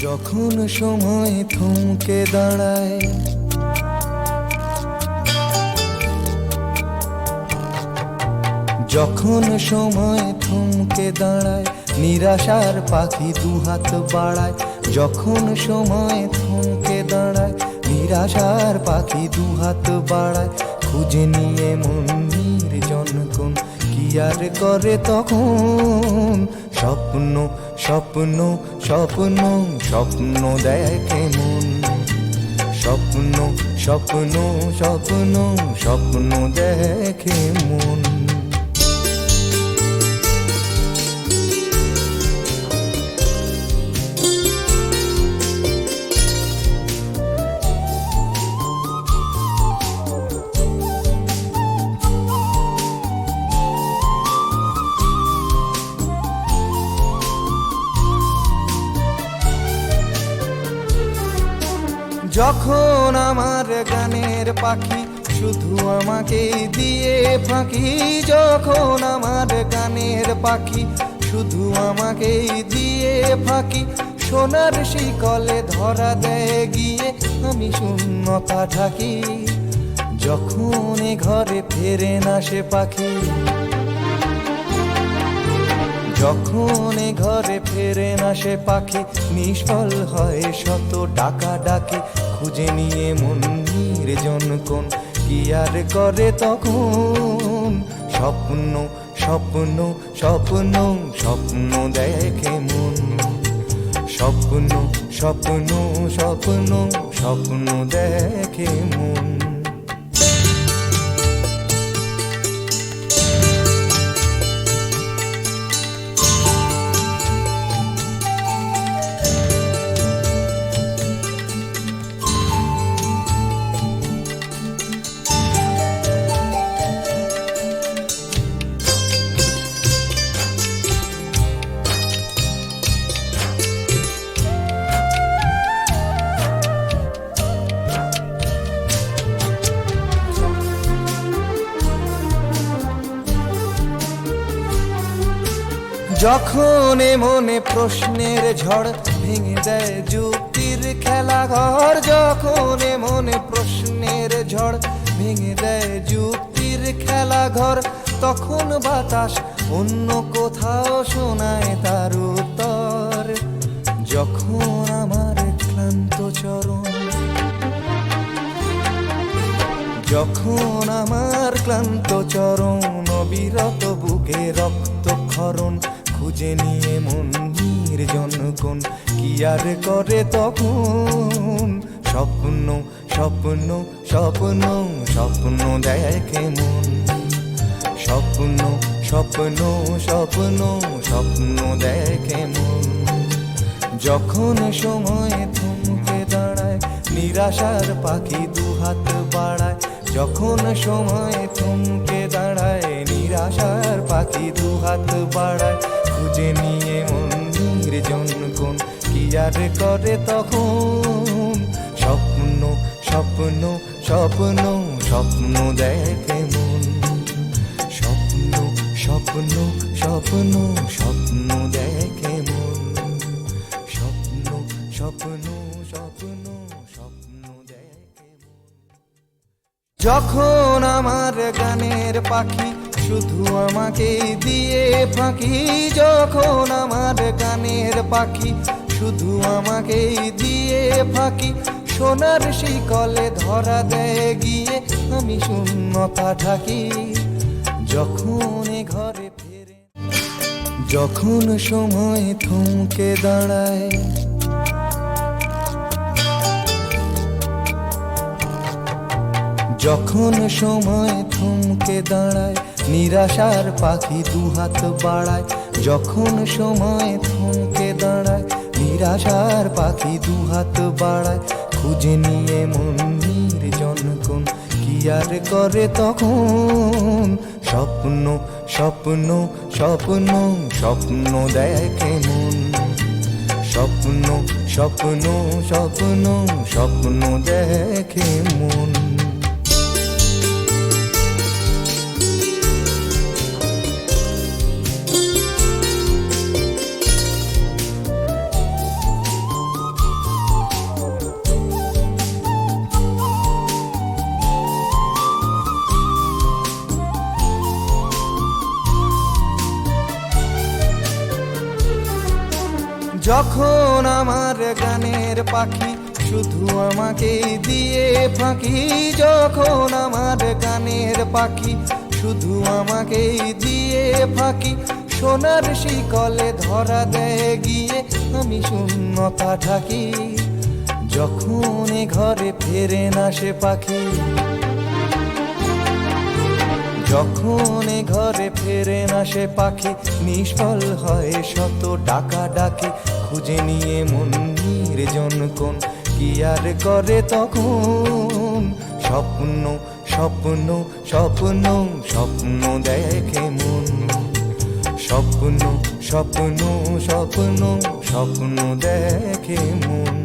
যখন সময় থমকে দাঁড়ায়, যখন সময় থমকে দাঁড়ায়, নিরাশার পাখি দুহাত বাড়ায়। যখন সময় থমকে দাঁড়ায়, নিরাশার পাখি দুহাত বাড়ায়। খুঁজে নিয়ে মন নির্জন কোন কি আর করে তখন। স্বপ্ন স্বপ্ন স্বপ্ন স্বপ্ন দেখে মন। স্বপ্ন স্বপ্ন স্বপ্ন স্বপ্ন দেখে মন। যখন আমার গানের পাখি শুধু আমাকে দিয়ে ফাঁকি। যখন আমার গানের পাখি শুধু আমাকে দিয়ে ফাঁকি। সোনার শিকলে ধরা দেয় গিয়ে আমি শূন্যতা ঢাকি। যখন এ ঘরে ফেরে না সে পাখি, যখন এ ঘরে ফেরে না সে পাখি, নিষ্ফল হয় শত ডাকা ডাকি। খুঁজে নিয়ে মন নির্জন কোন কি আর করে তখন। স্বপ্ন স্বপ্ন স্বপ্ন স্বপ্ন দেখে মন। স্বপ্ন স্বপ্ন স্বপ্ন স্বপ্ন দেখে মন। যখন মনে প্রশ্নের ঝড় ভেঙে দেয় যুক্তির খেলাঘর। যখন মনে প্রশ্নের ঝড় ভেঙে দেয় যুক্তির খেলাঘর, তখন বাতাস অন্য কোথাও শোনায় তার উত্তর। যখন আমার ক্লান্ত চরণ, যখন আমার ক্লান্ত চরণ, অবিরত বুকে রক্তক্ষরণ। খুঁজে নিয়ে মন নির্জন কোন কি আর করে তখন। স্বপ্ন স্বপ্ন স্বপ্ন স্বপ্ন দেখে মন। স্বপ্ন স্বপ্ন স্বপ্ন স্বপ্ন দেখে মন। যখন সময় থমকে দাঁড়ায়, নিরাশার পাখি দুহাত বাড়ায়। যখন সময় থমকে দাঁড়ায়, নিরাশার পাখি দুহাত বাড়ায়। খুঁজে নিয়ে মন নির্জন কোন কি আর করে তখন। স্বপ্ন স্বপ্ন স্বপ্ন স্বপ্ন দেখে মন। স্বপ্ন স্বপ্ন স্বপ্ন স্বপ্ন দেখে মন। স্বপ্ন স্বপ্ন স্বপ্ন স্বপ্ন দেখে মন। যখন আমার গানের পাখি শুধু আমাকে দিয়ে ফাঁকি। যখন আমার গানের পাখি শুধু আমাকে দিয়ে ফাঁকি। সোনার শিকলে ধরা দেয় গিয়ে আমি শূন্যতা ঢাকি। যখন এ ঘরে ফেরে, যখন সময় থমকে দাঁড়ায়, যখন সময় থমকে দাঁড়ায়, নিরাশার পাখি দুহাত বাড়ায়। যখন সময় থমকে দাঁড়ায়, নিরাশার পাখি দুহাত বাড়ায়। খুঁজে নিয়ে মন নির্জন কোন কি আর করে তখন। স্বপ্ন স্বপ্ন স্বপ্ন স্বপ্ন দেখে মন। স্বপ্ন স্বপ্ন স্বপ্ন স্বপ্ন দেখে মন। যখন আমার গানের পাখি শুধু আমাকে দিয়ে ফাঁকি, যখন আমার গানের পাখি শুধু আমাকে দিয়ে ফাঁকি, সোনার শিকলে ধরা দেয় গিয়ে আমি শূন্যতা ঢাকি। যখন এ ঘরে ফেরে না সে পাখি, যখন এ ঘরে ফেরে না সে পাখি, নিষ্ফল হয় শত ডাকা ডাকি। খুঁজে নিয়ে মন নির্জন কোন কি আর করে তখন, স্বপ্ন স্বপ্ন স্বপ্ন স্বপ্ন দেখে মন, স্বপ্ন স্বপ্ন স্বপ্ন স্বপ্ন দেখে মন।